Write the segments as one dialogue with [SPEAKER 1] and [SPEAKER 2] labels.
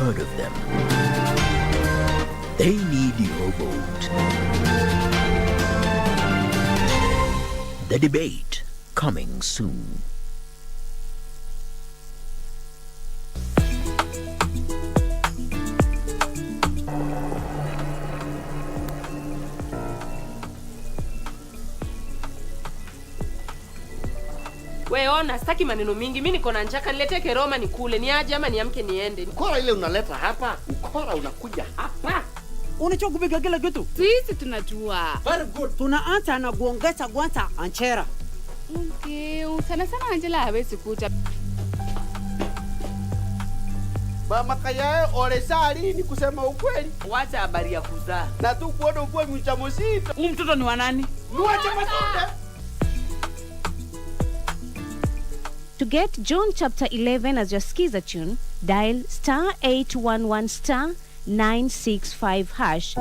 [SPEAKER 1] heard of them. They need your vote. The debate coming soon.
[SPEAKER 2] Weona, sitaki maneno mingi. Mimi niko na njaa, niletee keroma nikule. Ni aje ama niamke niende?
[SPEAKER 3] Ukora ile unaleta hapa, ukora unakuja hapa.
[SPEAKER 4] Unachoka kupiga kila kitu.
[SPEAKER 5] Sisi tunajua.
[SPEAKER 3] Very good.
[SPEAKER 4] Tunaanza na kuongeza kwanza anchera.
[SPEAKER 5] Okay, sana Angela hawezi kuja.
[SPEAKER 3] Mama Kaya ole sali ni kusema ukweli.
[SPEAKER 2] Wacha habari ya kuzaa.
[SPEAKER 3] Na tu kuona ukweli mchamosita.
[SPEAKER 4] Huyu mtoto ni wa nani?
[SPEAKER 3] Ni wa chama.
[SPEAKER 6] To get John chapter 11 as your skiza tune, dial *811 *965#.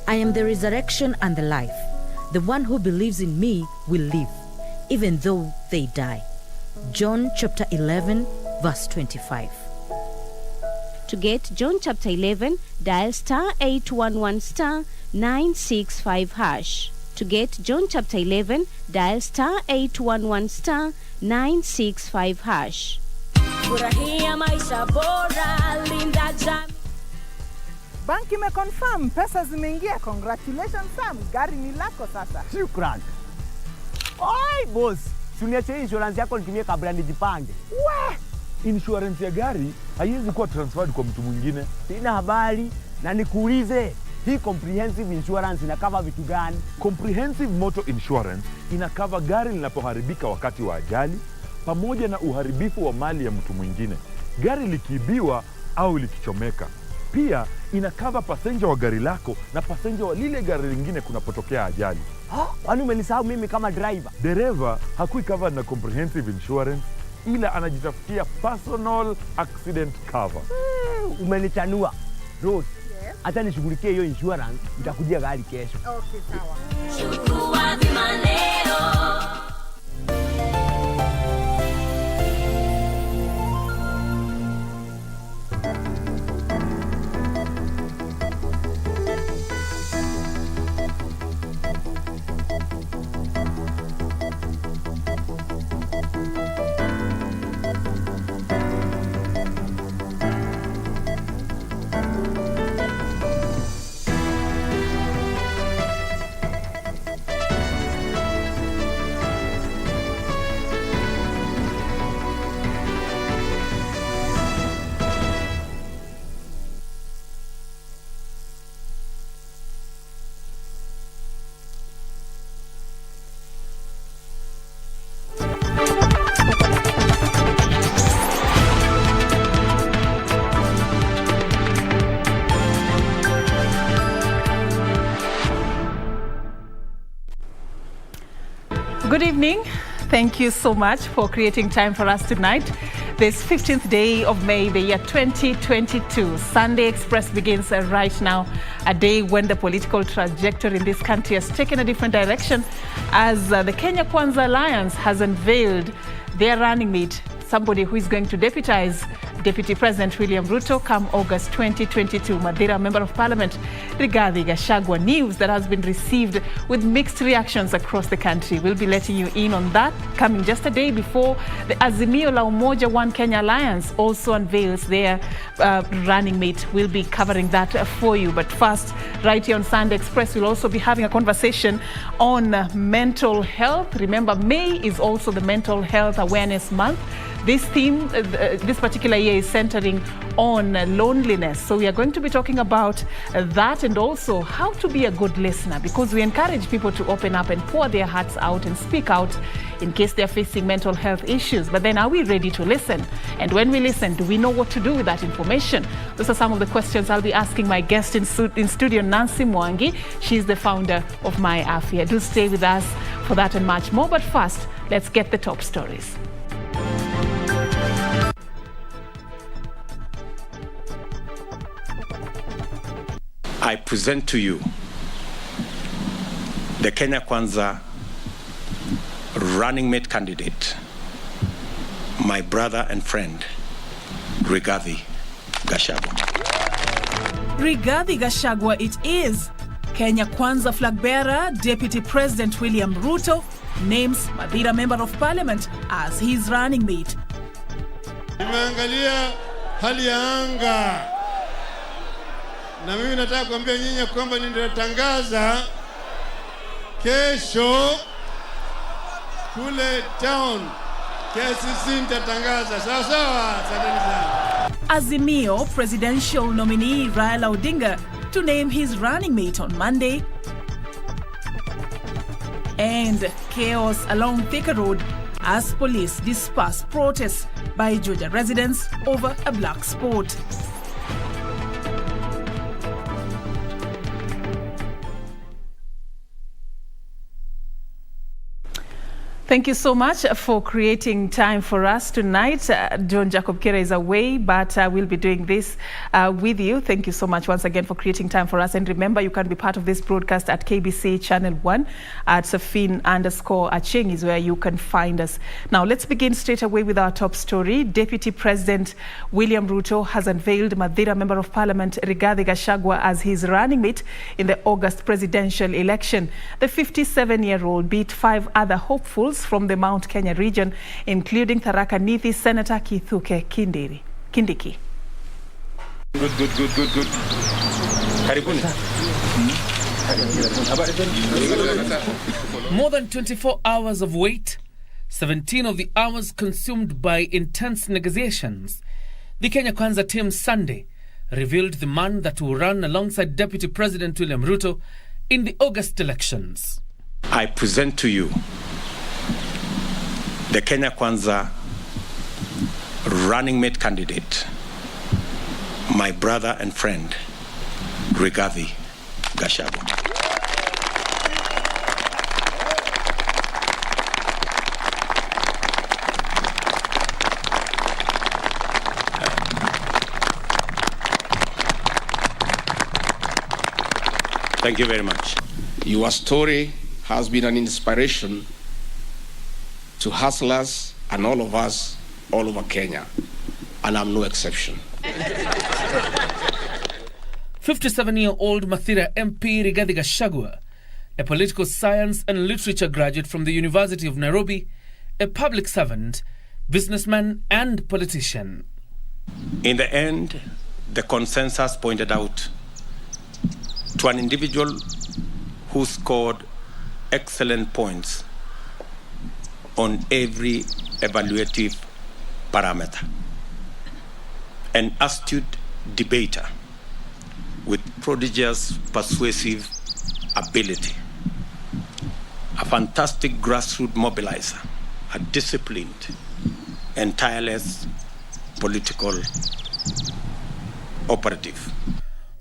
[SPEAKER 7] I am the resurrection and the life. The one who believes in me will live, even though they die. John chapter 11, verse 25.
[SPEAKER 6] To get John chapter 11, dial *811 *965#. To get John chapter 11, dial *811 *965#.
[SPEAKER 8] Furahia maisha bora, linda jamii.
[SPEAKER 9] Banki imeconfirm pesa zimeingia. Congratulations Sam, gari ni lako sasa.
[SPEAKER 4] Shukrani. Oi boss, uniache insurance yako nitumie kabla nijipange.
[SPEAKER 9] We,
[SPEAKER 10] Insurance ya gari haiwezi kuwa transferred kwa mtu mwingine.
[SPEAKER 4] Sina habari na nikuulize, hii comprehensive insurance inakava vitu gani?
[SPEAKER 10] Comprehensive Motor Insurance inakava gari linapoharibika wakati wa ajali pamoja na uharibifu wa mali ya mtu mwingine, gari likiibiwa au likichomeka. Pia inakava passenger wa gari lako na passenger wa lile gari lingine kunapotokea ajali.
[SPEAKER 4] Kwani umenisahau mimi kama driver?
[SPEAKER 10] Dereva hakui covered na comprehensive insurance, ila anajitafutia personal accident cover.
[SPEAKER 4] Umenichanua. Rose, hata nishughulikie hiyo insurance, nitakujia gari kesho.
[SPEAKER 9] okay sawa.
[SPEAKER 8] Chukua bima leo.
[SPEAKER 11] Good evening. Thank you so much for creating time for us tonight. This 15th day of May, the year 2022. Sunday Express begins right now, a day when the political trajectory in this country has taken a different direction as the Kenya Kwanza Alliance has unveiled their running mate, somebody who is going to deputize Deputy President William Ruto come August 2022. Madera Member of Parliament Rigathi Gachagua, news that has been received with mixed reactions across the country. We'll be letting you in on that, coming just a day before the Azimio la Umoja One Kenya Alliance also unveils their running mate. We'll be covering that for you. But first, right here on Sunday Express, we'll also be having a conversation on mental health. Remember, May is also the Mental Health Awareness Month. This theme, this particular year, is centering on loneliness. So we are going to be talking about that and also how to be a good listener, because we encourage people to open up and pour their hearts out and speak out in case they're facing mental health issues. But then, are we ready to listen? And when we listen, do we know what to do with that information? Those are some of the questions I'll be asking my guest in studio, Nancy Mwangi. She's the founder of My Afia. Do stay with us for that and much more. But first, let's get the top stories.
[SPEAKER 12] I present to you the Kenya Kwanza running mate candidate, my brother and friend, Rigathi Gachagua.
[SPEAKER 11] Rigathi Gachagua it is. Kenya Kwanza flag bearer, Deputy President William Ruto, names Madhira Member of Parliament as his running mate.
[SPEAKER 13] Nimeangalia hali ya anga. Na mimi nataka kuambia nyinyi kwamba nitatangaza kesho kule town. KCC nitatangaza. Sawa sawa, asanteni sana.
[SPEAKER 11] Azimio presidential nominee Raila Odinga to name his running mate on Monday. And chaos along Thika Road as police disperse protests by Georgia residents over a black spot. Thank you so much for creating time for us tonight. John Jacob Kira is away, but we'll be doing this with you. Thank you so much once again for creating time for us. And remember, you can be part of this broadcast at KBC Channel 1 at Serfine_Achieng is where you can find us. Now, let's begin straight away with our top story. Deputy President William Ruto has unveiled Madhira Member of Parliament Rigathi Gachagua as his running mate in the August presidential election. The 57-year-old beat 5 other hopefuls from the Mount Kenya region, including Tharaka Nithi Senator Kithuke Kindiki.
[SPEAKER 12] Good.
[SPEAKER 14] More than 24 hours of wait, 17 of the hours consumed by intense negotiations. The Kenya Kwanza team Sunday revealed the man that will run alongside Deputy President William Ruto in the August elections.
[SPEAKER 12] I present to you the Kenya Kwanza running mate candidate, my brother and friend, Rigathi Gachagua. Thank you very much.
[SPEAKER 15] Your story has been an inspiration to hustlers and all of us all over Kenya, and I'm no exception.
[SPEAKER 14] 57-year-old Mathira MP Rigathi Gachagua, a political science and literature graduate from the University of Nairobi, a public servant, businessman and politician.
[SPEAKER 12] In the end, the consensus pointed out to an individual who scored excellent points on every evaluative parameter. An astute debater with prodigious persuasive ability, a fantastic grassroots mobilizer, a disciplined and tireless political operative.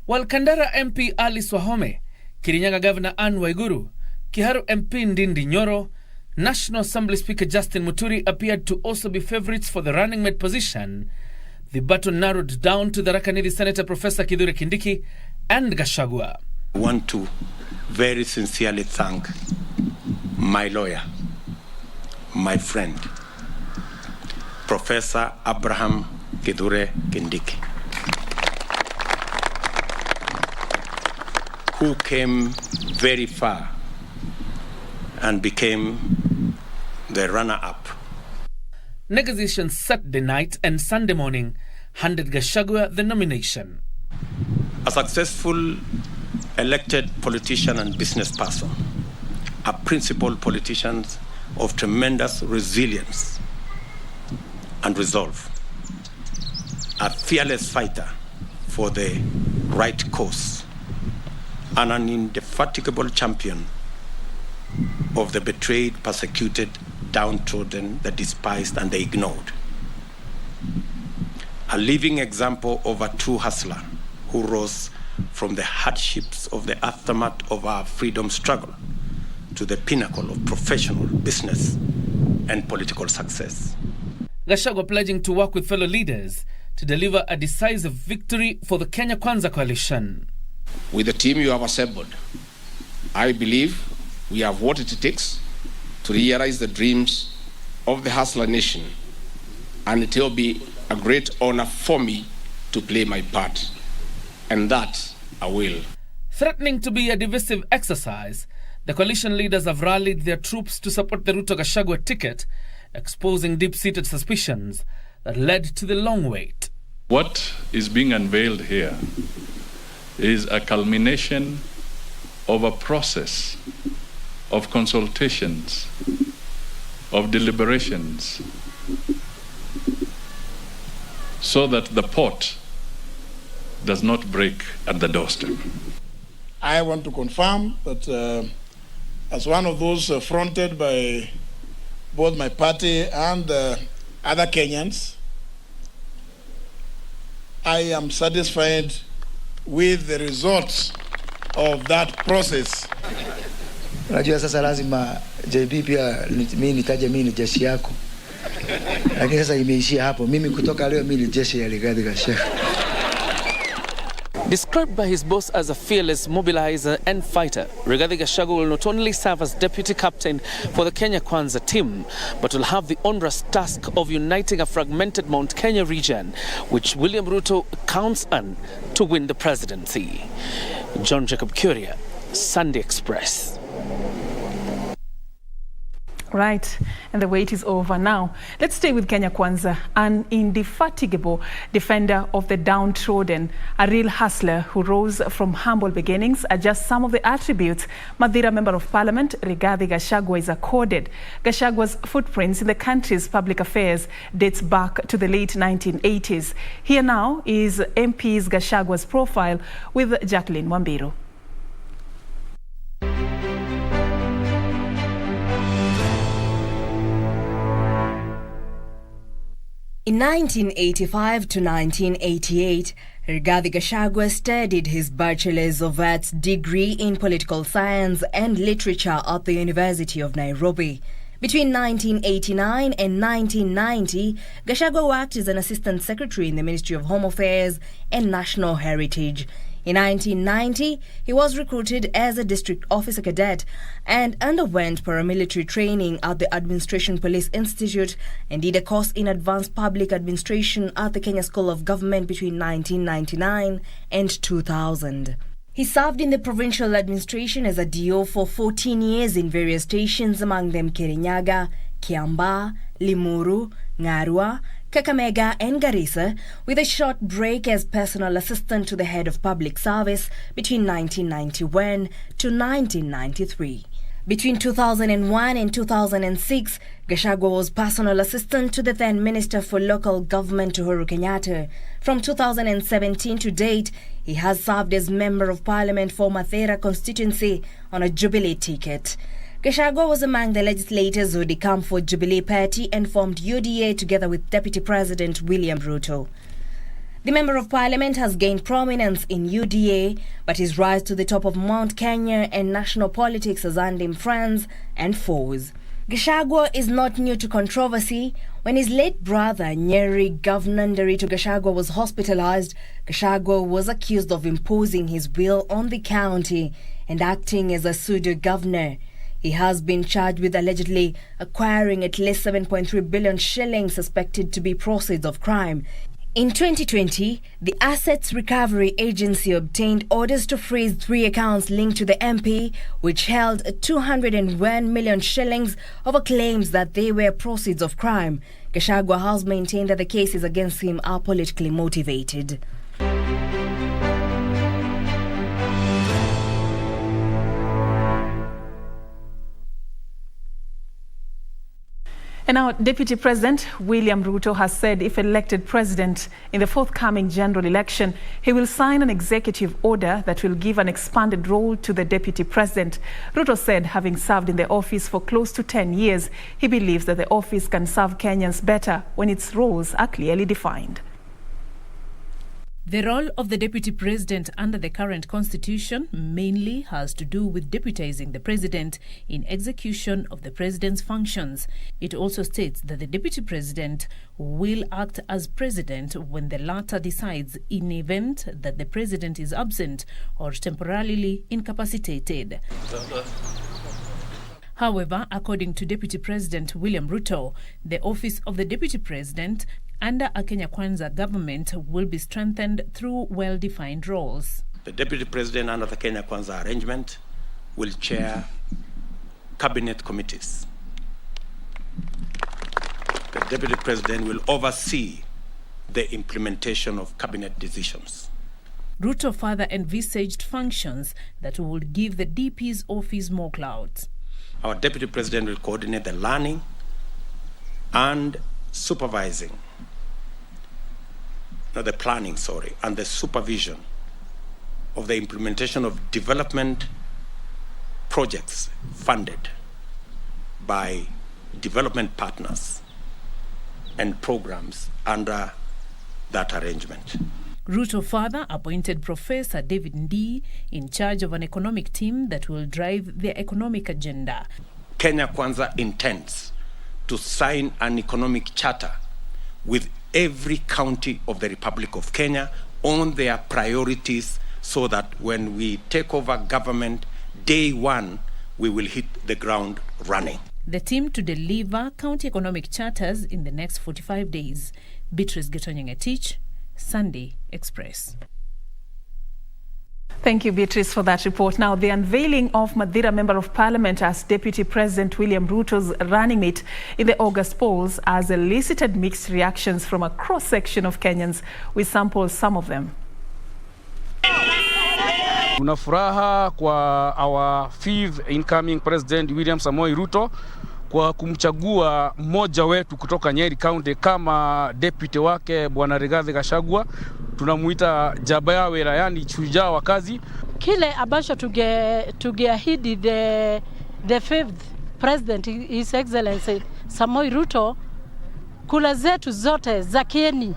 [SPEAKER 14] While Kandara MP Alice Wahome, Kirinyaga Governor Anne Waiguru, Kiharu MP Ndindi Nyoro, National Assembly Speaker Justin Muturi appeared to also be favorites for the running mate position, the battle narrowed down to the Tharaka Nithi Senator Professor Kithure Kindiki and Gachagua.
[SPEAKER 12] I want to very sincerely thank my lawyer, my friend, Professor Abraham Kithure Kindiki, who came very far and became the runner-up.
[SPEAKER 14] Negotiations Saturday night and Sunday morning handed Gachagua the nomination.
[SPEAKER 12] A successful elected politician and business person, a principled politician of tremendous resilience and resolve, a fearless fighter for the right cause, and an indefatigable champion of the betrayed, persecuted, downtrodden, the despised, and the ignored. A living example of a true hustler who rose from the hardships of the aftermath of our freedom struggle to the pinnacle of professional, business, and political success.
[SPEAKER 14] Gachagua pledging to work with fellow leaders to deliver a decisive victory for the Kenya Kwanza coalition.
[SPEAKER 15] With the team you have assembled, I believe we have what it takes to realize the dreams of the hustler nation and it will be a great honor for me to play my part, and that I will.
[SPEAKER 14] Threatening to be a divisive exercise, the coalition leaders have rallied their troops to support the Ruto-GACHAGUA ticket, exposing deep-seated suspicions that led to the long wait.
[SPEAKER 16] What is being unveiled here is a culmination of a process of consultations, of deliberations, so that the pot does not break at the doorstep.
[SPEAKER 17] I want to confirm that as one of those fronted by both my party and other Kenyans, I am satisfied with the results of that process.
[SPEAKER 18] Unajua sasa lazima JB pia mimi nitaje mimi ni jeshi yako. Lakini sasa imeishia hapo. Mimi kutoka leo mimi ni jeshi ya Rigathi Gachagua.
[SPEAKER 14] Described by his boss as a fearless mobilizer and fighter, Rigathi Gachagua will not only serve as deputy captain for the Kenya Kwanza team, but will have the onerous task of uniting a fragmented Mount Kenya region, which William Ruto counts on to win the presidency. John Jacob Curia, Sunday Express.
[SPEAKER 11] Right, and the wait is over now. Let's stay with Kenya Kwanza, an indefatigable defender of the downtrodden, a real hustler who rose from humble beginnings are just some of the attributes Mathira Member of Parliament Rigathi Gachagua is accorded. Gachagua's footprints in the country's public affairs dates back to the late 1980s. Here now is MP's Gachagua's profile with Jacqueline Wambiru.
[SPEAKER 19] In 1985 to 1988, Rigathi Gachagua studied his Bachelor's of Arts degree in Political Science and Literature at the University of Nairobi. Between 1989 and 1990, Gachagua worked as an Assistant Secretary in the Ministry of Home Affairs and National Heritage. In 1990, he was recruited as a district officer cadet and underwent paramilitary training at the Administration Police Institute and did a course in advanced public administration at the Kenya School of Government between 1999 and 2000. He served in the provincial administration as a DO for 14 years in various stations, among them Kirinyaga, Kiambaa, Limuru, Ngarua, Kakamega and Garissa, with a short break as personal assistant to the head of public service between 1991 to 1993. Between 2001 and 2006, Gachagua was personal assistant to the then Minister for Local Government Uhuru Kenyatta. From 2017 to date, he has served as Member of Parliament for Mathira constituency on a Jubilee ticket. Gachagua was among the legislators who decamped for Jubilee Party and formed UDA together with Deputy President William Ruto. The Member of Parliament has gained prominence in UDA, but his rise to the top of Mount Kenya and national politics has earned him friends and foes. Gachagua is not new to controversy. When his late brother, Nyeri Governor Nderitu Gachagua, was hospitalized, Gachagua was accused of imposing his will on the county and acting as a pseudo-governor. He has been charged with allegedly acquiring at least 7.3 billion shillings suspected to be proceeds of crime. In 2020, the Assets Recovery Agency obtained orders to freeze 3 accounts linked to the MP, which held 201 million shillings over claims that they were proceeds of crime. Gachagua has maintained that the cases against him are politically motivated.
[SPEAKER 11] And now, Deputy President William Ruto has said if elected president in the forthcoming general election, he will sign an executive order that will give an expanded role to the Deputy President. Ruto said, having served in the office for close to 10 years, he believes that the office can serve Kenyans better when its roles are clearly defined.
[SPEAKER 7] The role of the Deputy President under the current constitution mainly has to do with deputizing the President in execution of the President's functions. It also states that the Deputy President will act as President when the latter decides in event that the President is absent or temporarily incapacitated.
[SPEAKER 11] However, according to Deputy President William Ruto, the office of the Deputy President under a Kenya Kwanza government will be strengthened through well-defined roles.
[SPEAKER 12] The Deputy President under the Kenya Kwanza arrangement will chair cabinet committees. The Deputy President will oversee the implementation of cabinet decisions.
[SPEAKER 11] Ruto further envisaged functions that would give the DP's office more clout.
[SPEAKER 12] Our Deputy President will coordinate the learning and supervising, and the supervision of the implementation of development projects funded by development partners and programs under that arrangement.
[SPEAKER 11] Ruto further appointed Professor David Ndii in charge of an economic team that will drive their economic agenda.
[SPEAKER 12] Kenya Kwanza intends to sign an economic charter with every county of the Republic of Kenya on their priorities, so that when we take over government, day one, we will hit the ground running.
[SPEAKER 11] The team to deliver county economic charters in the next 45 days. Beatrice Getonyeng-Etich, Sunday Express. Thank you, Beatrice, for that report. Now, the unveiling of Madeira Member of Parliament as Deputy President William Ruto's running mate in the August polls has elicited mixed reactions from a cross-section of Kenyans. We sample some of them.
[SPEAKER 20] Tuna furaha kwa our fifth incoming President William Samoei Ruto kwa kumchagua mmoja wetu kutoka Nyeri County kama deputy wake Bwana Rigathi Gachagua. Tunamuita Jabayawera, yani shujaa wa kazi.
[SPEAKER 21] Kile ambacho tugeahidi the fifth president, His Excellency Samoei Ruto, kula zetu zote za Kieni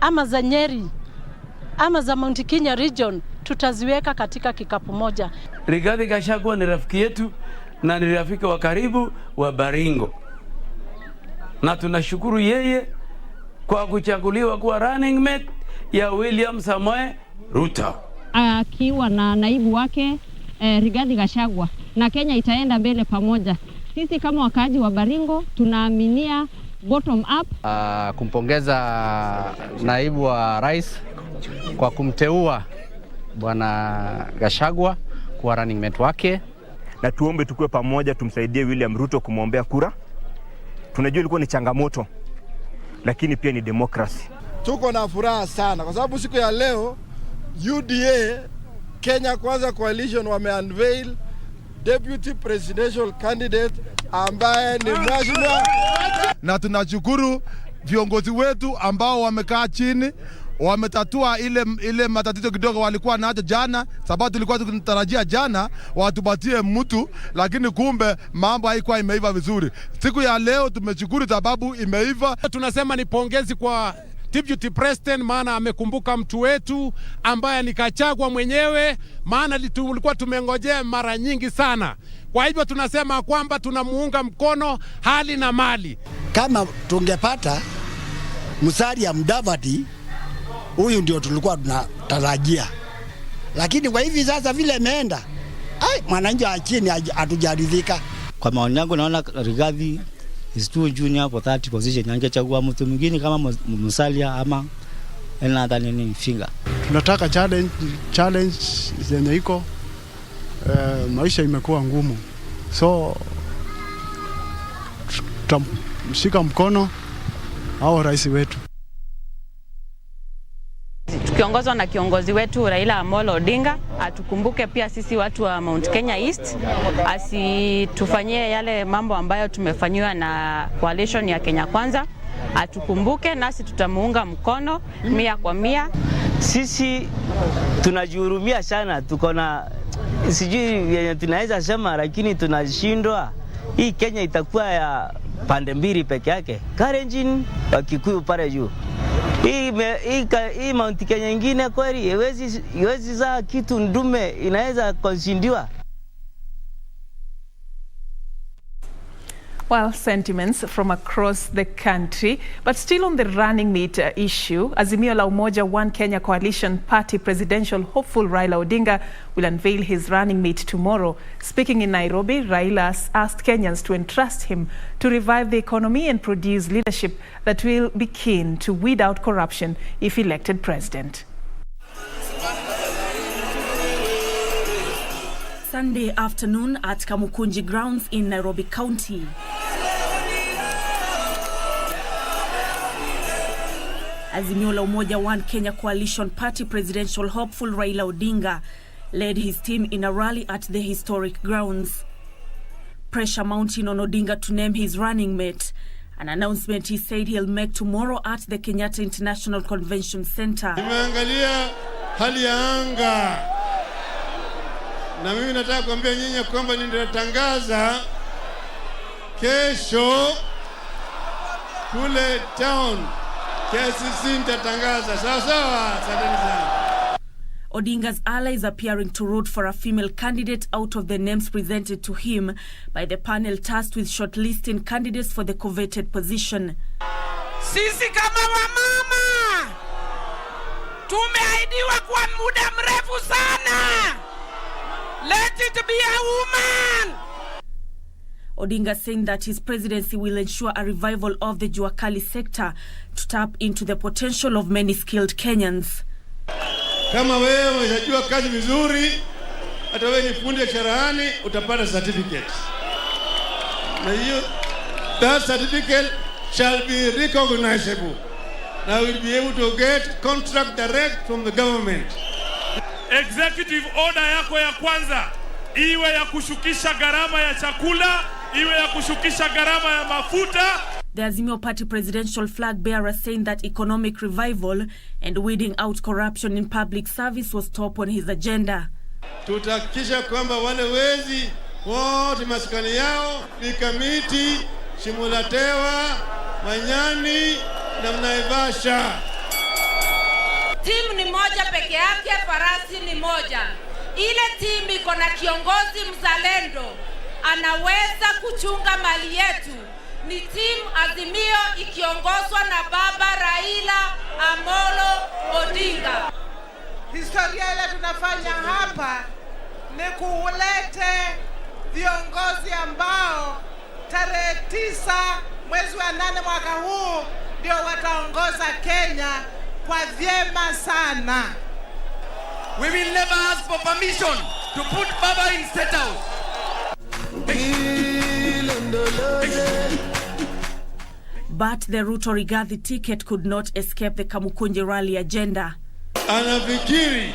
[SPEAKER 21] ama za Nyeri ama za Mount Kenya region tutaziweka katika kikapu moja.
[SPEAKER 22] Rigathi Gachagua ni rafiki yetu na ni rafiki wa karibu wa Baringo, na tunashukuru yeye kwa kuchaguliwa kuwa running mate ya William Samoei Ruto.
[SPEAKER 23] Akiwa na naibu wake Rigathi Gachagua, na Kenya itaenda mbele pamoja. Sisi kama wakaaji wa Baringo tunaaminia bottom up.
[SPEAKER 24] Kumpongeza naibu wa rais kwa kumteua Bwana Gachagua kuwa running mate wake.
[SPEAKER 4] Na tuombe tukue pamoja, tumsaidie William Ruto kumwombea kura. Tunajua ilikuwa ni changamoto, lakini pia ni demokrasi.
[SPEAKER 3] Tuko na furaha sana kwa sababu siku ya leo UDA Kenya Kwanza Coalition wame-unveil Deputy Presidential Candidate ambaye ni mheshimiwa,
[SPEAKER 25] na tunashukuru viongozi wetu ambao wamekaa chini wametatua ile matatizo kidogo walikuwa nacho jana, sababu tulikuwa tunatarajia jana watupatie mtu, lakini kumbe mambo haikuwa imeiva vizuri. Siku ya leo tumeshukuru sababu imeiva.
[SPEAKER 26] Tunasema ni pongezi kwa Deputy President, maana amekumbuka mtu wetu ambaye ni Gachagua mwenyewe, maana tulikuwa tumengojea mara nyingi sana. Kwa hivyo tunasema kwamba tunamuunga mkono hali na mali.
[SPEAKER 27] Kama tungepata Musalia Mudavadi, huyu ndio tulikuwa tunatarajia, lakini kwa hivi sasa vile imeenda, mwananchi wa chini hatujaridhika.
[SPEAKER 28] Kwa maoni yangu naona Rigathi is too junior for that position. Angechagua mtu mwingine kama Musalia ama nini Finga.
[SPEAKER 29] Tunataka challenge zenye iko maisha imekuwa ngumu, so tutamshika mkono au rais wetu.
[SPEAKER 30] Tukiongozwa na kiongozi wetu Raila Amolo Odinga, atukumbuke pia sisi watu wa Mount Kenya East, asitufanyie yale mambo ambayo tumefanyiwa na coalition ya Kenya Kwanza. Atukumbuke nasi tutamuunga mkono 100%.
[SPEAKER 22] Sisi tunajihurumia sana, tuko na sijui yenye tunaweza sema, lakini tunashindwa. Hii Kenya itakuwa ya pande mbili peke yake, Kalenjin Wakikuyu pale juu. Hii Mount Kenya nyingine kweli iwezi za kitu ndume inaweza konsindiwa.
[SPEAKER 11] Well, sentiments from across the country, but still on the running mate issue, Azimio la Umoja One Kenya Coalition Party presidential hopeful Raila Odinga will unveil his running mate tomorrow. Speaking in Nairobi, Raila asked Kenyans to entrust him to revive the economy and produce leadership that will be keen to weed out corruption if elected president.
[SPEAKER 1] Sunday afternoon at Kamukunji grounds in Nairobi County. Azimio la Umoja One Kenya Coalition Party presidential hopeful Raila Odinga led his team in a rally at the historic grounds. Pressure mounting on Odinga to name his running mate, an announcement he said he'll make tomorrow at the Kenyatta International Convention Center.
[SPEAKER 3] Nimeangalia hali ya anga na mimi nataka kuambia nyinyi kwamba nitatangaza kesho kule town. KCC nitatangaza. Sawa. Asanteni sana.
[SPEAKER 1] Odinga's allies appearing to root for a female candidate out of the names presented to him by the panel tasked with shortlisting candidates for the coveted position.
[SPEAKER 2] Sisi kama wamama tumeahidiwa kwa muda mrefu sana. Let it be a woman.
[SPEAKER 1] Odinga saying that his presidency will ensure a revival of the Juakali sector to tap into the potential of many skilled Kenyans.
[SPEAKER 3] Kama wewe unajua kazi vizuri, hata wewe ni fundi cherehani utapata certificate. Na hiyo that certificate shall be recognizable. Now we'll be able to get contract direct from the government.
[SPEAKER 5] Executive order yako ya kwanza iwe ya kushukisha gharama ya chakula, iwe ya kushukisha gharama ya mafuta.
[SPEAKER 1] The Azimio Party presidential flag bearer saying that economic revival and weeding out corruption in public service was top on his agenda.
[SPEAKER 3] Tutahakikisha kwamba wale wezi wote maskani yao ni Kamiti, Shimulatewa, Manyani na Mnaivasha.
[SPEAKER 2] Timu ni moja peke yake, farasi ni moja. Ile timu iko na kiongozi mzalendo anaweza kuchunga mali yetu. Ni timu Azimio ikiongozwa na baba Raila Amolo Odinga.
[SPEAKER 6] Historia ile tunafanya hapa ni kulete viongozi ambao tarehe 9 mwezi wa 8 mwaka huu ndio wataongoza Kenya kwa vyema sana.
[SPEAKER 2] We will never ask for permission to put Baba in State House.
[SPEAKER 1] But the Ruto Rigathi ticket could not escape the Kamukunji rally agenda.
[SPEAKER 3] Anafikiri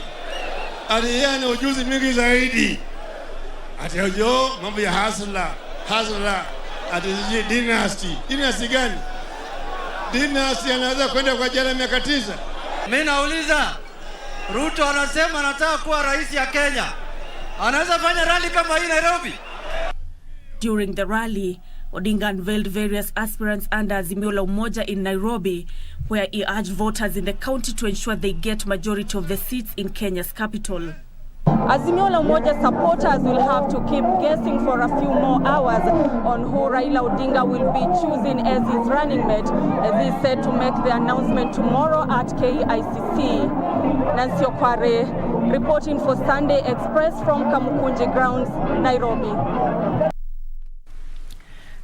[SPEAKER 3] ati yeye ana ujuzi mingi zaidi. Ati hojo mambo ya hasla. Ati dynasty gani? Dynasty anaweza kwenda kwa jela miaka 9.
[SPEAKER 2] Mimi nauliza, Ruto anasema anataka kuwa rais ya Kenya. Anaweza fanya rally kama hii Nairobi?
[SPEAKER 1] During the rally, Odinga unveiled various aspirants under Azimio la Umoja in Nairobi, where he urged voters in the county to ensure they get majority of the seats in Kenya's capital.
[SPEAKER 8] Azimio la Umoja supporters will have to keep guessing for a few more hours on who Raila Odinga will be choosing as his running mate, as he said to make the announcement tomorrow at KICC. Nancy Okware reporting for Sunday Express from Kamukunji grounds, Nairobi.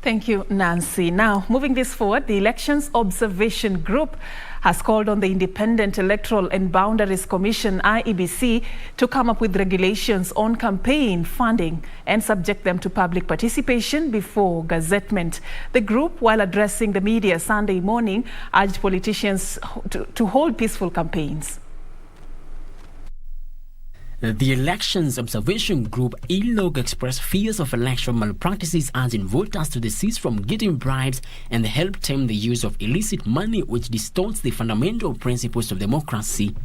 [SPEAKER 11] Thank you, Nancy. Now, moving this forward, the Elections Observation Group has called on the Independent Electoral and Boundaries Commission, IEBC, to come up with regulations on campaign funding and subject them to public participation before gazettement. The group, while addressing the media Sunday morning, urged politicians to hold peaceful campaigns.
[SPEAKER 9] The Elections Observation Group ILOG expressed fears of election malpractices, urging voters to desist from getting bribes and help tame the use of illicit money, which distorts the fundamental principles of democracy.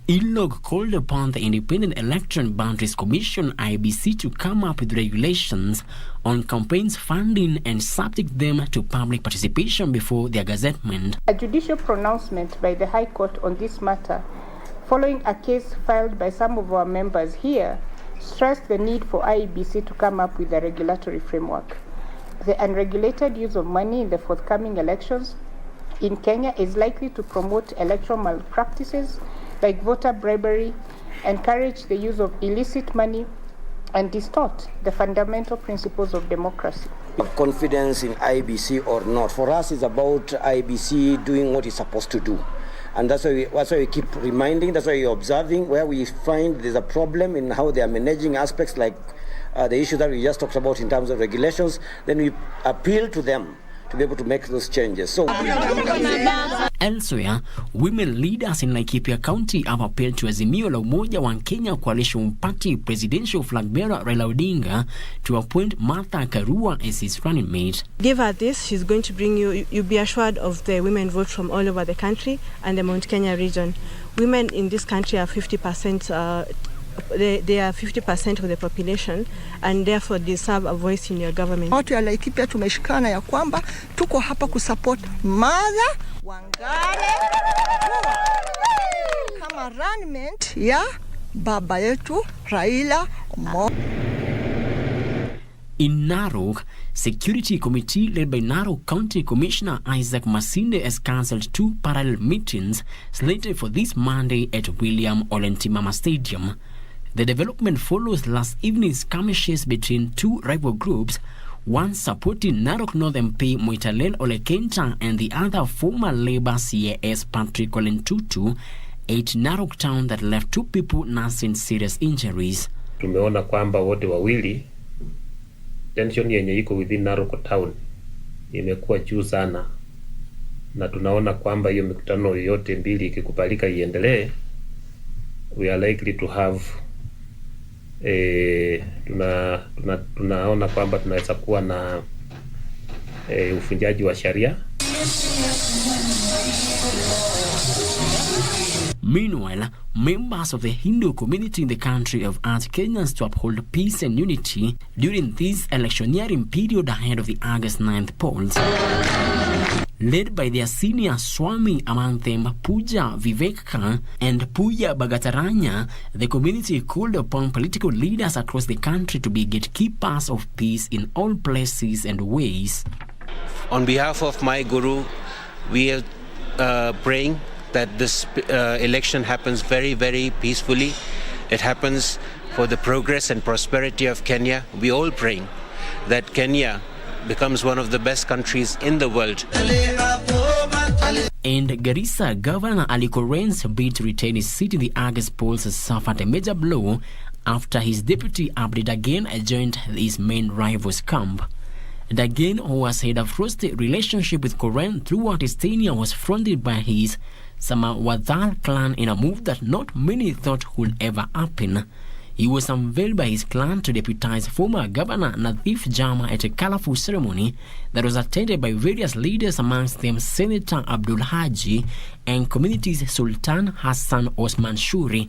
[SPEAKER 9] ILOG called upon the Independent Election Boundaries Commission, IEBC, to come up with regulations on campaigns funding and subject them to public participation before their gazettement.
[SPEAKER 10] A judicial pronouncement by the High Court on this matter, following a case filed by some of our members here, stressed the need for IEBC to come up with a regulatory framework. The unregulated use of money in the forthcoming elections in Kenya is likely to promote electoral malpractices like voter bribery, encourage the use of illicit money, and distort the fundamental principles of democracy.
[SPEAKER 7] Confidence in IBC or not, for us is about IBC doing what it's supposed to do. And that's why we keep reminding, that's why we're observing where we find there's a problem in how they are managing aspects like the issue that we just talked about in terms of regulations, then we appeal to them to be able to make those changes. So
[SPEAKER 9] elsewhere, women leaders in Laikipia County have appealed to Azimio la Umoja wa Kenya Coalition Party presidential flag bearer Raila Odinga to appoint Martha Karua as his running mate.
[SPEAKER 12] Give her this, she's going to bring you'll be assured of the women vote from all over the country and the Mount Kenya region. Women in this country are 50%, they are 50% of the population and therefore deserve a voice in your government.
[SPEAKER 13] Watu ya Laikipia tumeshikana ya kwamba tuko hapa kusupport Martha Wangare kama running mate ya baba yetu Raila Omolo.
[SPEAKER 9] In Narok, Security Committee led by Narok County Commissioner Isaac Masinde has cancelled 2 parallel meetings slated for this Monday at William Olentimama Stadium. The development follows last evening's skirmishes between 2 rival groups, one supporting Narok North MP Moitalel Olekenta and the other former Labour CAS Patrick Olentutu at Narok Town, that left 2 people nursing serious injuries.
[SPEAKER 14] Tumeona kwamba wote wawili tension yenye iko within Narok Town imekuwa juu sana, na tunaona kwamba hiyo mikutano yote mbili ikikubalika iendelee, we are likely to have tunaona kwamba tunaweza kuwa na ufunjaji wa sharia.
[SPEAKER 9] Meanwhile, members of the Hindu community in the country have urged Kenyans to uphold peace and unity during this electioneering period ahead of the August 9th polls. Led by their senior Swami, among them Puja Viveka and Puja Bagataranya, the community called upon political leaders across the country to be gatekeepers of peace in all places and ways.
[SPEAKER 15] On behalf of my Guru, we are praying that this election happens very, very peacefully. It happens for the progress and prosperity of Kenya. We all praying that Kenya becomes one of the best countries in the world.
[SPEAKER 9] And Garissa Governor Ali Koren's bid to retain his seat in the August polls has suffered a major blow after his deputy Abdi Dagen joined his main rival's camp. Dagen, who has had a frosty relationship with Koren throughout his tenure, was fronted by his Samawadhar clan in a move that not many thought would ever happen. He was unveiled by his clan to deputize former Governor Nadhif Jama at a colorful ceremony that was attended by various leaders, amongst them Senator Abdul Haji and community's Sultan Hassan Osman Shuri.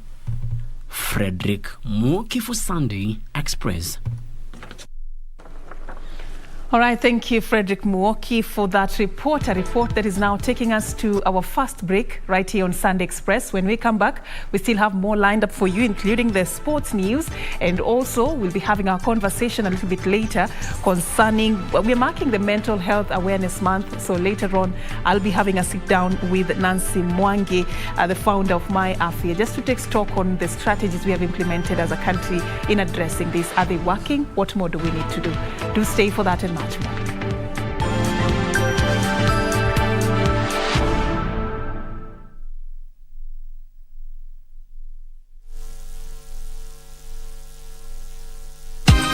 [SPEAKER 9] Frederick Mwoki for Sunday Express.
[SPEAKER 11] All right, thank you, Frederick Mwoki, for that report. A report that is now taking us to our first break right here on Sunday Express. When we come back, we still have more lined up for you, including the sports news. And also, we'll be having our conversation a little bit later concerning, we're marking the Mental Health Awareness Month. So later on, I'll be having a sit down with Nancy Mwangi, the founder of My Afia, just to take stock on the strategies we have implemented as a country in addressing this. Are they working? What more do we need to do? Do stay for that and much more.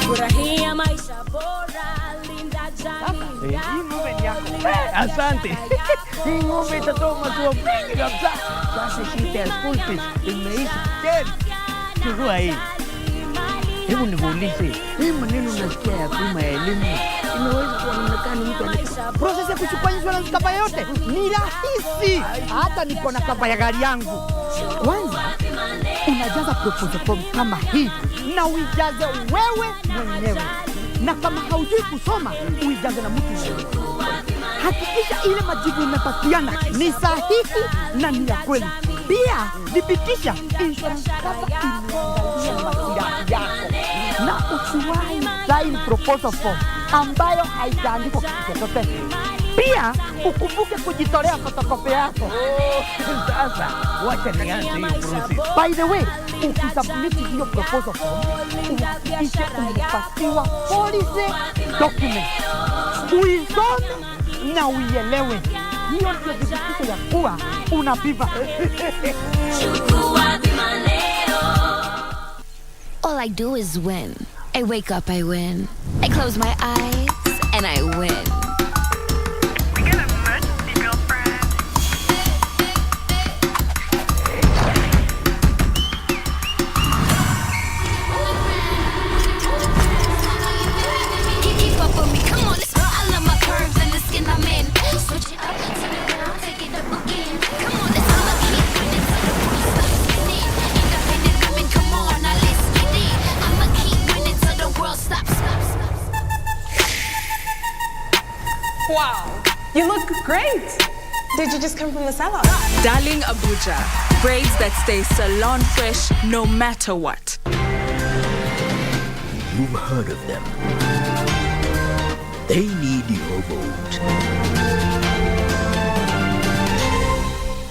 [SPEAKER 16] Furahia maisha bora, linda jamii yako.
[SPEAKER 17] Asante. Hii ng'ombe itatoa maziwa mengi kabisa. Sasa shida ya school fees imeisha tena. Chukua hii. Hebu nikuulize, hii maneno nasikia ya bima ya elimu inaweza kuonekana mtu ana process ya kuchukua insurance kama yote ni rahisi. Hata niko na kama ya gari yangu. Kwanza unajaza proposal form kama hii na uijaze wewe mwenyewe, na kama haujui kusoma uijaze na mtu mwingine. Hakikisha ile majibu umepatiana ni sahihi na ni ya kweli. Pia dhibitisha insurance kama imeangalia masilahi yako na usiwahi sign proposal form ambayo haijaandikwa kitu chochote. Pia ukumbuke kujitolea fotokopi yako. Sasa wacha nianze hiyo process. By the way, ukisubmit hiyo proposal form, uhakikishe umepatiwa policy document. Uisome na uielewe. Hiyo ndio dhibitisho ya kuwa unapiva.
[SPEAKER 4] All I do is win. I wake up, I win. I close my eyes, and I win.
[SPEAKER 18] Wow, you look great. Did you just come from the salon?
[SPEAKER 19] Darling Abuja, braids that stay salon fresh no matter what.
[SPEAKER 20] You've heard of them. They need your vote.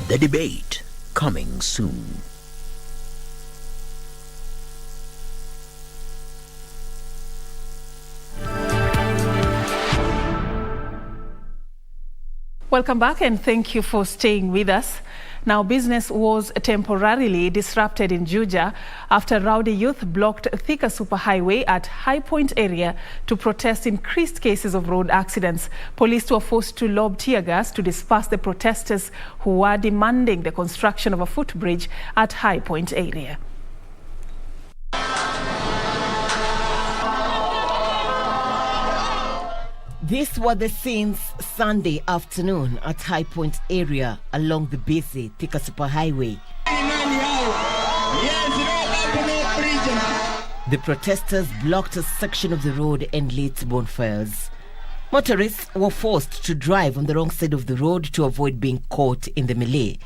[SPEAKER 20] The debate coming soon.
[SPEAKER 11] Welcome back and thank you for staying with us. Now, business was temporarily disrupted in Juja after rowdy youth blocked Thika Superhighway at High Point area to protest increased cases of road accidents. Police were forced to lob tear gas to disperse the protesters who were demanding the construction of a footbridge at High Point area.
[SPEAKER 21] These were the scenes Sunday afternoon at High Point area along the busy Thika Superhighway. The protesters blocked a section of the road and lit bonfires. Motorists were forced to drive on the wrong side of the road to avoid being caught in the melee.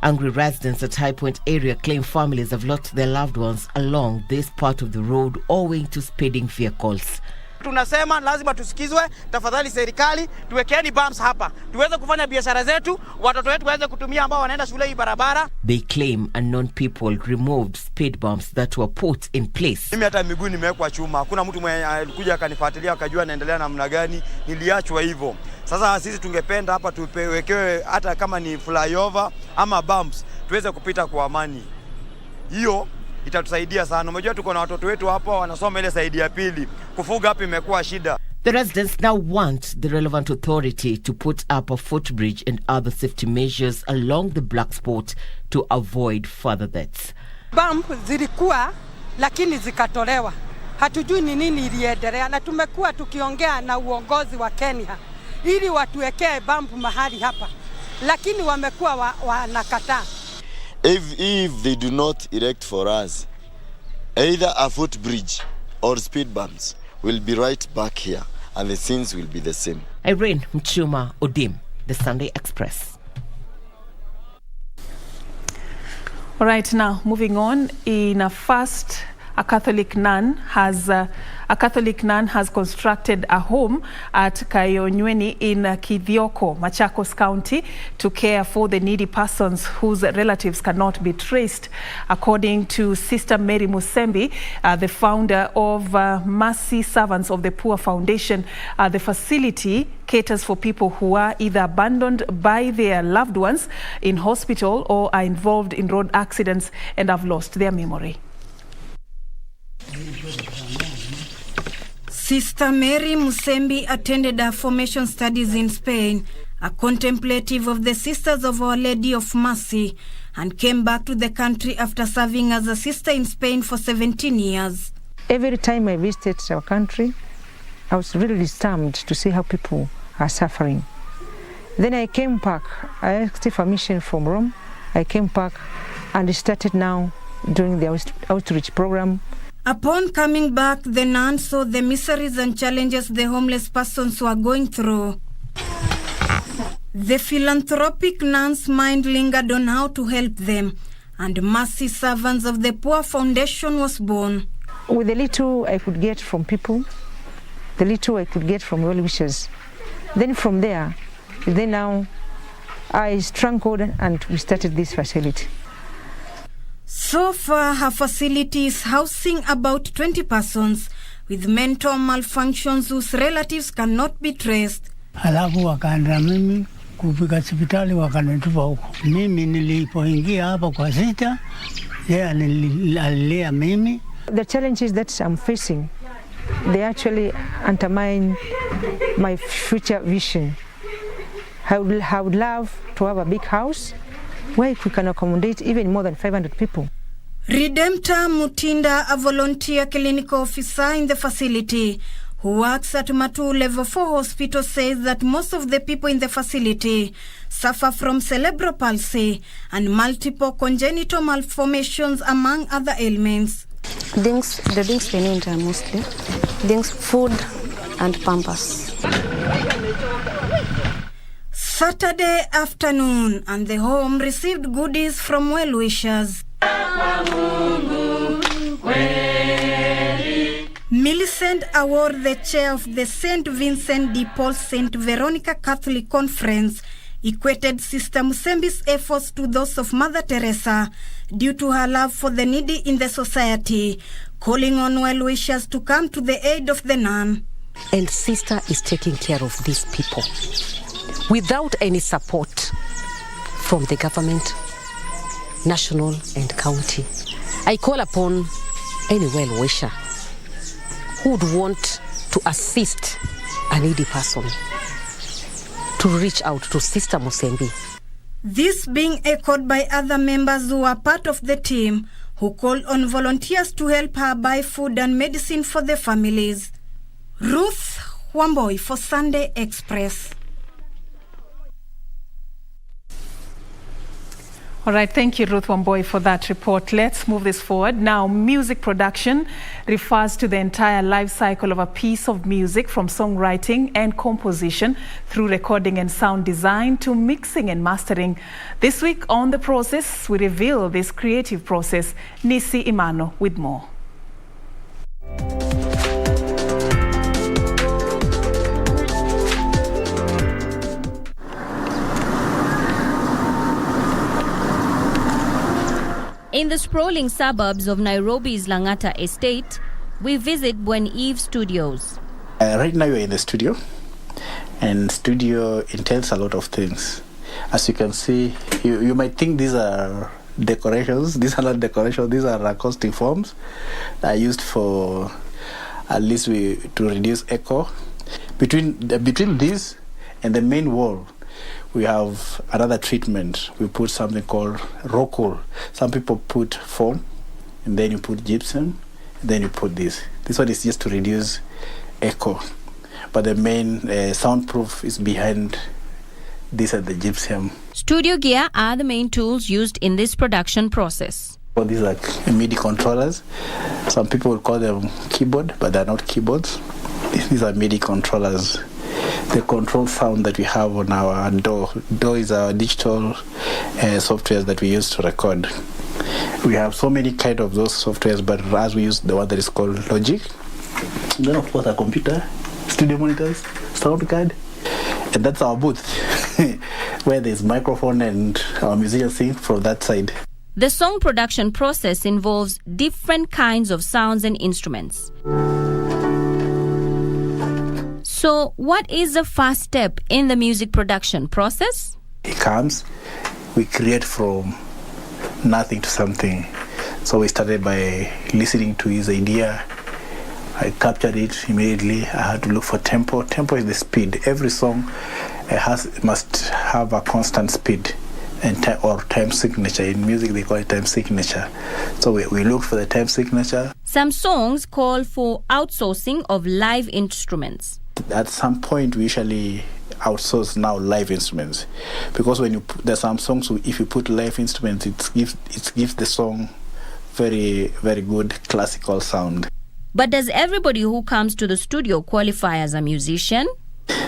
[SPEAKER 21] Angry residents at High Point area claim families have lost their loved ones along this part of the road owing to speeding vehicles.
[SPEAKER 23] Tunasema lazima tusikizwe, tafadhali serikali tuwekeeni bumps hapa tuweze kufanya biashara zetu, watoto wetu waweze kutumia ambao wanaenda shule hii barabara.
[SPEAKER 21] They claim unknown people removed speed bumps that were put in place.
[SPEAKER 23] Mimi hata miguu nimewekwa chuma, hakuna mtu mwenye alikuja akanifuatilia akajua naendelea namna gani, niliachwa hivyo. Sasa sisi tungependa hapa tuwekewe hata kama ni flyover ama bumps tuweze kupita kwa amani. Hiyo itatusaidia sana. Unajua tuko na watoto wetu hapa wanasoma ile saidi ya pili. Kufuga hapa imekuwa shida.
[SPEAKER 21] The residents now want the relevant authority to put up a footbridge and other safety measures along the black spot to avoid further deaths.
[SPEAKER 24] Bump zilikuwa lakini zikatolewa. Hatujui ni nini iliendelea na tumekuwa tukiongea na uongozi wa Kenya ili watuwekee bump mahali hapa. Lakini wamekuwa wanakataa.
[SPEAKER 25] If they do not erect for us, either a footbridge or speed bumps, we'll be right back here and the scenes will be the same.
[SPEAKER 21] Irene Mchuma Odim, The Sunday Express.
[SPEAKER 11] All right, now moving on. In a first, a Catholic nun has constructed a home at Kayonyweni in Kithioko, Machakos County, to care for the needy persons whose relatives cannot be traced. According to Sister Mary Musembi, the founder of Mercy Servants of the Poor Foundation, the facility caters for people who are either abandoned by their loved ones in hospital or are involved in road accidents and have lost their memory.
[SPEAKER 26] Sister Mary Musembi attended her formation studies in Spain, a contemplative of the Sisters of Our Lady of Mercy, and came back to the country after serving as a sister in Spain for 17 years.
[SPEAKER 27] Every time I visited our country, I was really disturbed to see how people are suffering. Then I came back. I asked for mission from Rome. I came back and started now doing the outreach program.
[SPEAKER 26] Upon coming back, the nuns saw the miseries and challenges the homeless persons were going through. The philanthropic nuns' mind lingered on how to help them, and Mercy Servants of the Poor Foundation was born.
[SPEAKER 27] With the little I could get from people, the little I could get from well wishers. Then from there, now I struggled and we started this facility.
[SPEAKER 26] So far, her facility is housing about 20 persons with mental malfunctions whose relatives cannot be traced.
[SPEAKER 17] Halafu wakaenda mimi kufika hospitali wakanitupa huko. Mimi nilipoingia hapa kwa sita, yeye alilea mimi.
[SPEAKER 27] The challenges that I'm facing, they actually undermine my future vision. I would love to have a big house where we can accommodate even more than 500 people.
[SPEAKER 26] Redemptor Mutinda, a volunteer clinical officer in the facility who works at Matu Level 4 Hospital, says that most of the people in the facility suffer from cerebral palsy and multiple congenital malformations, among other ailments.
[SPEAKER 1] The things we need are mostly food and pampers.
[SPEAKER 26] Saturday afternoon, and the home received goodies from well-wishers. Millicent Award, the chair of the St. Vincent de Paul St. Veronica Catholic Conference, equated Sister Musembi's efforts to those of Mother Teresa due to her love for the needy in the society, calling on well-wishers to come to the aid of the nun.
[SPEAKER 2] And Sister is taking care of these people without any support from the government, national and county. I call upon any well-wisher who would want to assist a needy person to reach out to Sister Musembi.
[SPEAKER 26] This being echoed by other members who are part of the team, who called on volunteers to help her buy food and medicine for the families. Ruth Wamboi for Sunday Express.
[SPEAKER 11] All right, thank you, Ruth Wamboi, for that report. Let's move this forward. Now, music production refers to the entire life cycle of a piece of music, from songwriting and composition through recording and sound design to mixing and mastering. This week on The Process, we reveal this creative process. Nisi Imano with more.
[SPEAKER 3] In the sprawling suburbs of Nairobi's Lang'ata estate, we visit Bwen Eve Studios.
[SPEAKER 5] Right now you're in the studio, and studio entails a lot of things. As you can see, you might think these are decorations. These are not decorations, these are acoustic forms that are used for, at least to reduce echo. Between this and the main wall, we have another treatment. We put something called rock wool. Some people put foam, and then you put gypsum, and then you put this. This one is just to reduce echo. But the main soundproof is behind this and the gypsum.
[SPEAKER 3] Studio gear are the main tools used in this production process.
[SPEAKER 5] So these are MIDI controllers. Some people will call them keyboard, but they're not keyboards. These are MIDI controllers. The control sound that we have on our DAW. DAW is our digital software that we use to record. We have so many kind of those softwares, but as we use the one that is called Logic. Then of course our computer, studio monitors, sound card, and that's our booth where there's microphone and our musicians sing from that side.
[SPEAKER 3] The song production process involves different kinds of sounds and instruments. So, what is the first step in the music production process?
[SPEAKER 5] It comes, we create from nothing to something. So we started by listening to his idea. I captured it immediately. I had to look for tempo. Tempo is the speed. Every song must have a constant speed or time signature. In music, they call it time signature. So we looked for the time signature.
[SPEAKER 3] Some songs call for outsourcing of live instruments.
[SPEAKER 5] At some point, we usually outsource now live instruments, because there's some songs, if you put live instruments, it gives the song very, very good classical sound.
[SPEAKER 3] But does everybody who comes to the studio qualify as a musician?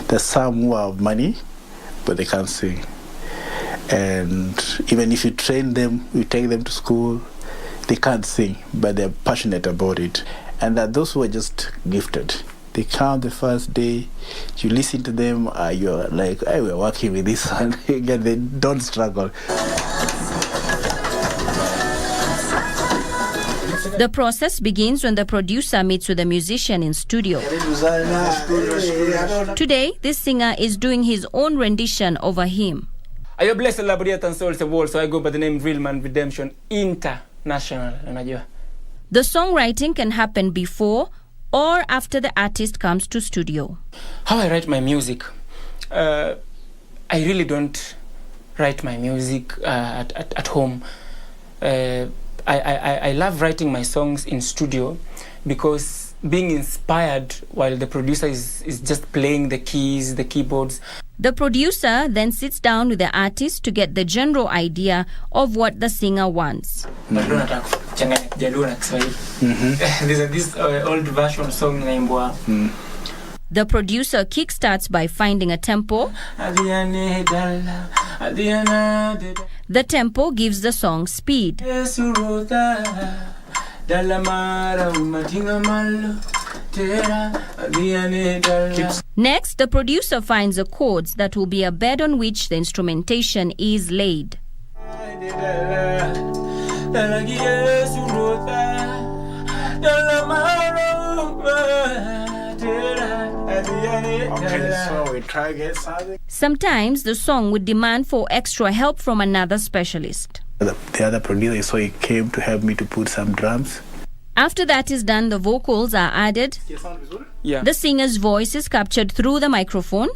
[SPEAKER 5] There's some who have money, but they can't sing. And even if you train them, you take them to school, they can't sing, but they're passionate about it. And there are those who are just gifted. They come the first day, you listen to them, you're like, hey, we're working with this one. Again, they don't struggle.
[SPEAKER 3] The process begins when the producer meets with the musician in studio. Today, this singer is doing his own rendition over him.
[SPEAKER 6] I am blessed elaborate and soul the world, so I go by the name Real Man Redemption International.
[SPEAKER 3] The songwriting can happen before or after the artist comes to studio.
[SPEAKER 6] How I write my music? I really don't write my music at home. I love writing my songs in studio because being inspired while the producer is just playing the keys, the keyboards.
[SPEAKER 3] The producer then sits down with the artist to get the general idea of what the singer wants.
[SPEAKER 6] There's this old version song named
[SPEAKER 3] The producer kickstarts by finding a tempo. The tempo gives the song speed. Next, the producer finds the chords that will be a bed on which the instrumentation is laid.
[SPEAKER 5] Okay, so we try to get something.
[SPEAKER 3] Sometimes the song would demand for extra help from another specialist.
[SPEAKER 5] The other producer, so he came to help me to put some drums.
[SPEAKER 3] After that is done, the vocals are added.
[SPEAKER 6] Yeah.
[SPEAKER 3] The singer's voice is captured through the microphone.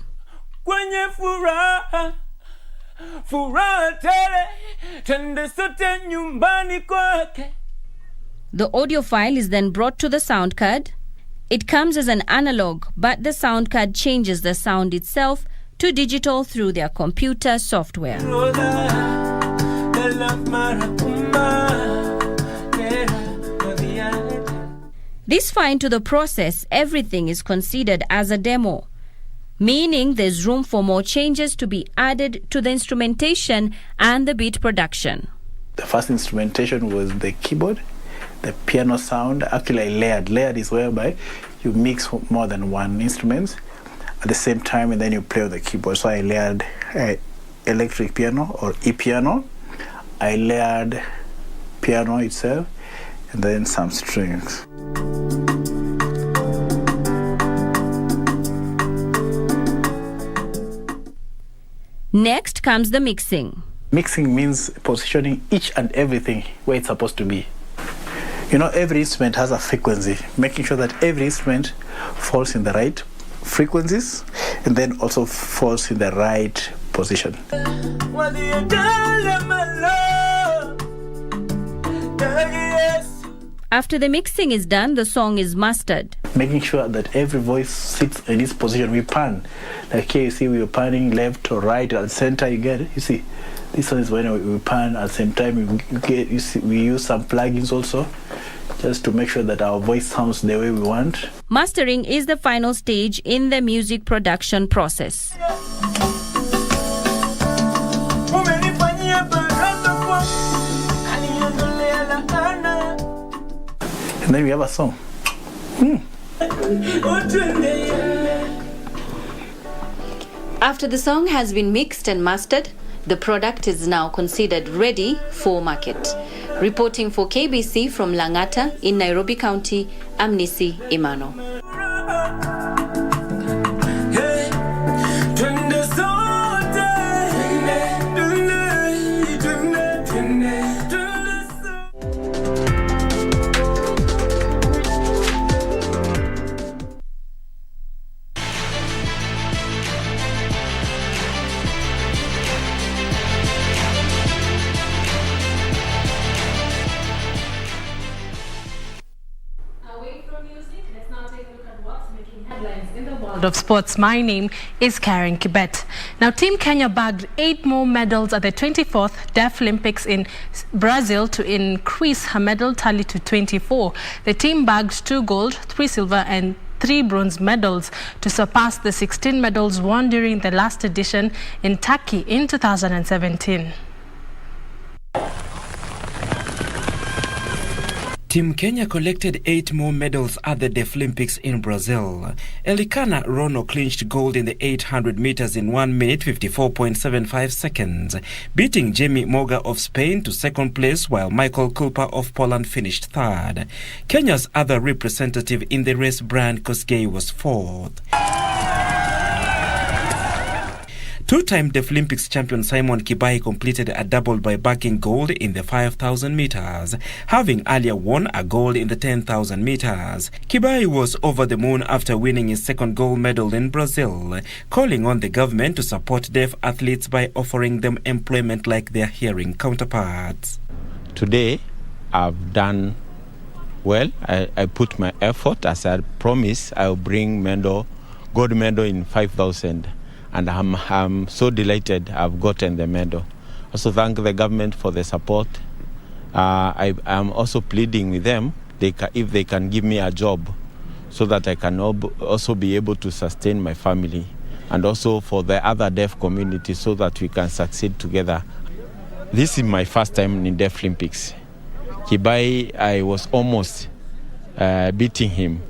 [SPEAKER 3] The audio file is then brought to the sound card. It comes as an analog, but the sound card changes the sound itself to digital through their computer software. This fine to the process, everything is considered as a demo, meaning there's room for more changes to be added to the instrumentation and the beat production.
[SPEAKER 5] The first instrumentation was the keyboard, the piano sound. Actually, I layered. Layered is whereby you mix more than one instrument at the same time and then you play on the keyboard. So I layered electric piano or e-piano. I layered piano itself and then some strings.
[SPEAKER 3] Next comes the mixing.
[SPEAKER 5] Mixing means positioning each and everything where it's supposed to be. You know, every instrument has a frequency, making sure that every instrument falls in the right frequencies and then also falls in the right position.
[SPEAKER 3] After the mixing is done, the song is mastered.
[SPEAKER 5] Making sure that every voice sits in its position. We pan. Like here you see we're panning left or right or center, you get it? You see, this one is when we pan at the same time. We use some plugins also just to make sure that our voice sounds the way we want.
[SPEAKER 3] Mastering is the final stage in the music production process.
[SPEAKER 5] And then we have a song.
[SPEAKER 3] After the song has been mixed and mastered, the product is now considered ready for market. Reporting for KBC from Langata in Nairobi County, I'm Nisi Imano.
[SPEAKER 18] Of sports. My name is Karen Kibet. Now, Team Kenya bagged 8 more medals at the 24th Deaf Olympics in Brazil to increase her medal tally to 24. The team bagged 2 gold, 3 silver and 3 bronze medals to surpass the 16 medals won during the last edition in Turkey in 2017.
[SPEAKER 7] Team Kenya collected 8 more medals at the Deaflympics in Brazil. Elikana Rono clinched gold in the 800 meters in 1 minute 54.75 seconds, beating Jamie Moga of Spain to second place, while Michael Kulpa of Poland finished third. Kenya's other representative in the race, Brian Kosgei, was fourth. Two-time Deaflympics champion Simon Kibai completed a double by bagging gold in the 5,000 meters, having earlier won a gold in the 10,000 meters. Kibai was over the moon after winning his second gold medal in Brazil, calling on the government to support deaf athletes by offering them employment like their hearing counterparts.
[SPEAKER 8] Today, I've done well. I put my effort. As I promised, I'll bring gold medal in 5,000. And I'm so delighted I've gotten the medal. Also thank the government for the support. I'm also pleading with them if they can give me a job so that I can also be able to sustain my family, and also for the other deaf community so that we can succeed together. This is my first time in Deaflympics. Kibai, I was almost beating him,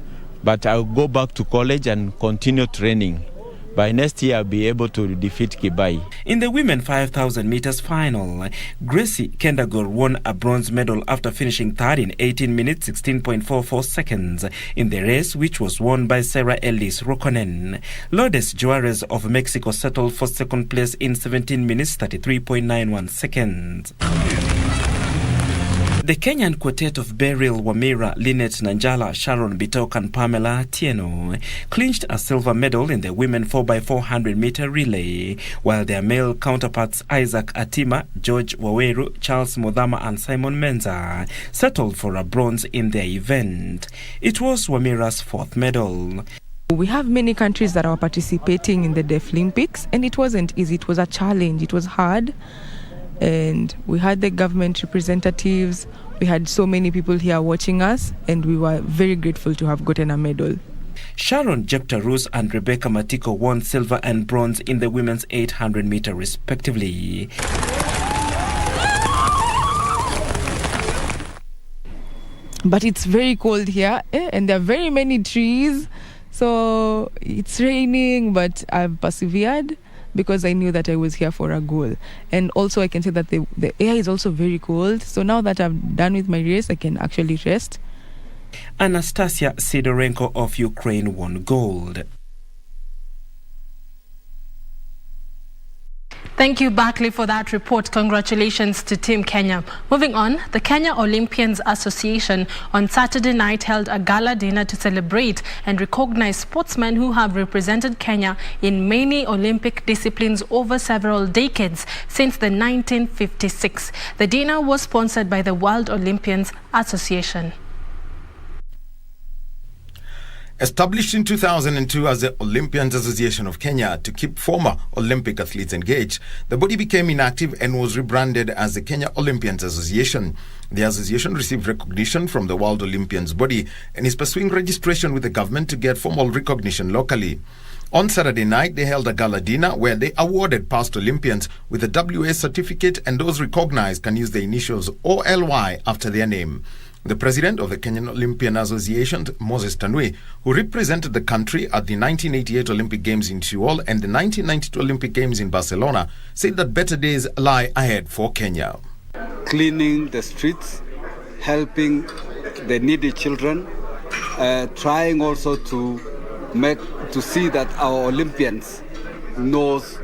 [SPEAKER 8] but I'll go back to college and continue training. By next year, I'll be able to defeat Kibai.
[SPEAKER 7] In the women 5,000 meters final, Gracie Kendagor won a bronze medal after finishing third in 18 minutes 16.44 seconds in the race, which was won by Sarah Ellis Rokonen. Lourdes Juarez of Mexico settled for second place in 17 minutes 33.91 seconds. The Kenyan quartet of Beryl Wamira, Lynette Nanjala, Sharon Bitok and Pamela Tieno clinched a silver medal in the women 4x400 meter relay, while their male counterparts Isaac Atima, George Waweru, Charles Modhama and Simon Menza settled for a bronze in their event. It was Wamira's fourth medal.
[SPEAKER 10] We have many countries that are participating in the Deaflympics, and it wasn't easy. It was a challenge. It was hard. And we had the government representatives, we had so many people here watching us, and we were very grateful to have gotten a medal.
[SPEAKER 7] Sharon Jeptarus and Rebecca Matiko won silver and bronze in the women's 800 meter respectively.
[SPEAKER 10] But it's very cold here, and there are very many trees, so it's raining, but I've persevered, because I knew that I was here for a goal. And also I can say that the air is also very cold. So now that I'm done with my race, I can actually rest.
[SPEAKER 7] Anastasia Sidorenko of Ukraine won gold.
[SPEAKER 18] Thank you, Barkley, for that report. Congratulations to Team Kenya. Moving on, the Kenya Olympians Association on Saturday night held a gala dinner to celebrate and recognize sportsmen who have represented Kenya in many Olympic disciplines over several decades since the 1956. The dinner was sponsored by the World Olympians Association.
[SPEAKER 12] Established in 2002 as the Olympians Association of Kenya to keep former Olympic athletes engaged, the body became inactive and was rebranded as the Kenya Olympians Association. The association received recognition from the World Olympians body and is pursuing registration with the government to get formal recognition locally. On Saturday night, they held a gala dinner where they awarded past Olympians with a WA certificate, and those recognized can use the initials OLY after their name. The president of the Kenyan Olympian Association, Moses Tanui, who represented the country at the 1988 Olympic Games in Seoul and the 1992 Olympic Games in Barcelona, said that better days lie ahead for Kenya.
[SPEAKER 13] Cleaning the streets, helping the needy children, trying also to see that our Olympians knows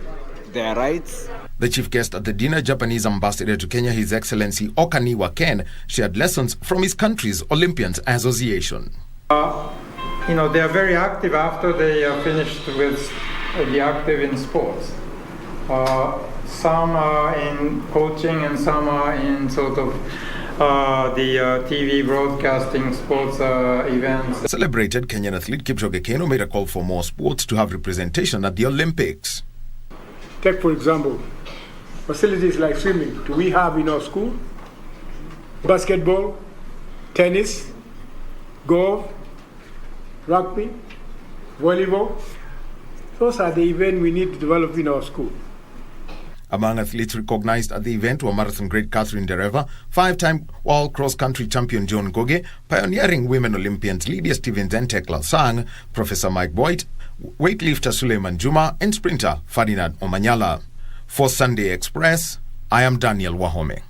[SPEAKER 13] their rights.
[SPEAKER 12] The chief guest at the dinner, Japanese ambassador to Kenya, His Excellency Okaniwa Ken, shared lessons from his country's Olympians Association.
[SPEAKER 14] They are very active after they are finished with the active in sports. Some are in coaching and some are in sort of the TV broadcasting sports events.
[SPEAKER 12] Celebrated Kenyan athlete Kipchoge Keino made a call for more sports to have representation at the Olympics.
[SPEAKER 22] Take, for example, facilities like swimming. Do we have in our school? Basketball, tennis, golf, rugby, volleyball. Those are the events we need to develop in our school.
[SPEAKER 12] Among athletes recognized at the event were marathon great Catherine Dereva, 5-time World Cross-Country Champion John Goge, pioneering women Olympians Lydia Stevens and Tekla Sang, Professor Mike Boyd, weightlifter Suleiman Juma, and sprinter Ferdinand Omanyala. For Sunday Express, I am Daniel Wahome.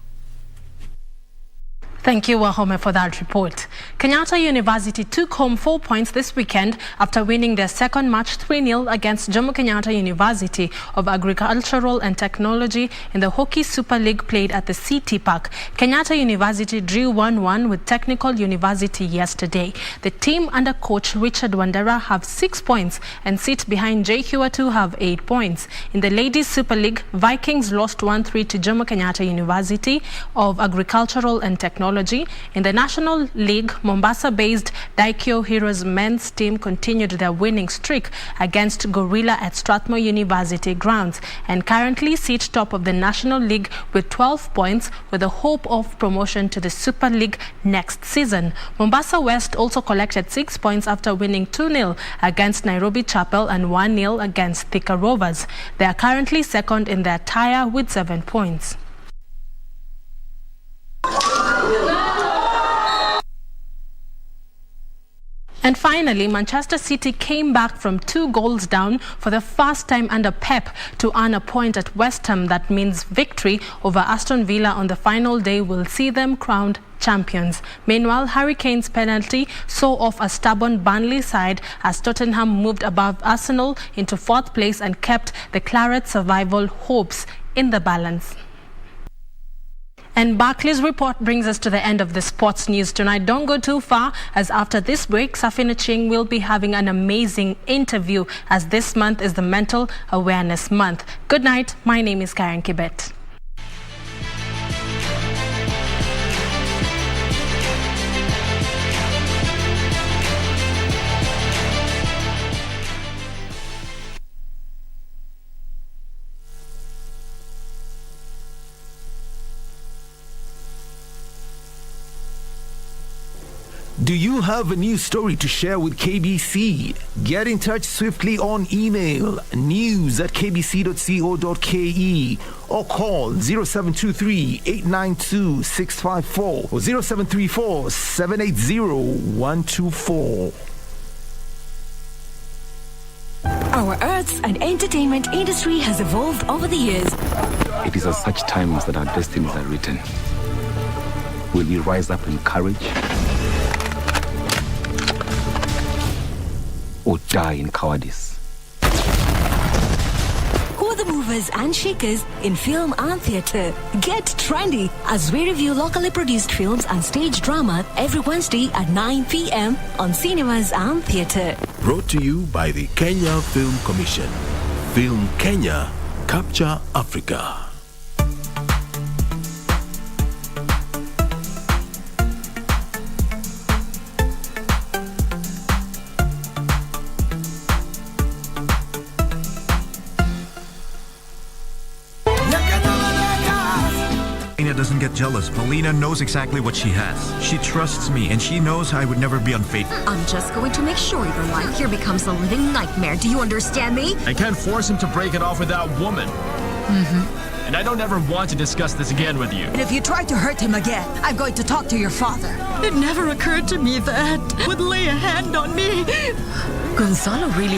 [SPEAKER 18] Thank you, Wahome, for that report. Kenyatta University took home 4 points this weekend after winning their second match 3-0 against Jomo Kenyatta University of Agricultural and Technology in the Hockey Super League played at the CT Park. Kenyatta University drew 1-1 with Technical University yesterday. The team under coach Richard Wandera have 6 points and sit behind JHUAT who have 8 points. In the Ladies Super League, Vikings lost 1-3 to Jomo Kenyatta University of Agricultural and Technology. In the National League, Mombasa-based Daikyo Heroes men's team continued their winning streak against Gorilla at Strathmore University grounds and currently sit top of the National League with 12 points with the hope of promotion to the Super League next season. Mombasa West also collected 6 points after winning 2-0 against Nairobi Chapel and 1-0 against Thika Rovers. They are currently second in their tier with 7 points. And finally, Manchester City came back from 2 goals down for the first time under Pep to earn a point at West Ham. That means victory over Aston Villa on the final day will see them crowned champions. Meanwhile, Hurricanes' penalty saw off a stubborn Burnley side as Tottenham moved above Arsenal into 4th place and kept the Claret survival hopes in the balance. And Barclays report brings us to the end of the sports news tonight. Don't go too far, as after this break, Serfine Achieng will be having an amazing interview, as this month is the Mental Awareness Month. Good night. My name is Karen Kibet.
[SPEAKER 4] Do you have a news story to share with KBC? Get in touch swiftly on email news@kbc.co.ke or call 0723-892-654 or 0734-780-124.
[SPEAKER 9] Our arts and entertainment industry has evolved over the years.
[SPEAKER 15] It is at such times that our destinies are written. Will we rise up in courage or die in cowardice?
[SPEAKER 9] Who are the movers and shakers in film and theatre? Get trendy as we review locally produced films and stage drama every Wednesday at 9 p.m. on Cinemas and Theatre.
[SPEAKER 16] Brought to you by the Kenya Film Commission. Film Kenya, Capture Africa.
[SPEAKER 19] Doesn't get jealous. Paulina knows exactly what she has. She trusts me, and she knows I would never be unfaithful.
[SPEAKER 20] I'm just going to make sure your life here becomes a living nightmare. Do you understand me?
[SPEAKER 23] I can't force him to break it off with that woman. And I don't ever want to discuss this again with you.
[SPEAKER 20] And if you try to hurt him again, I'm going to talk to your father.
[SPEAKER 28] It never occurred to me that would lay a hand on me.
[SPEAKER 20] Gonzalo really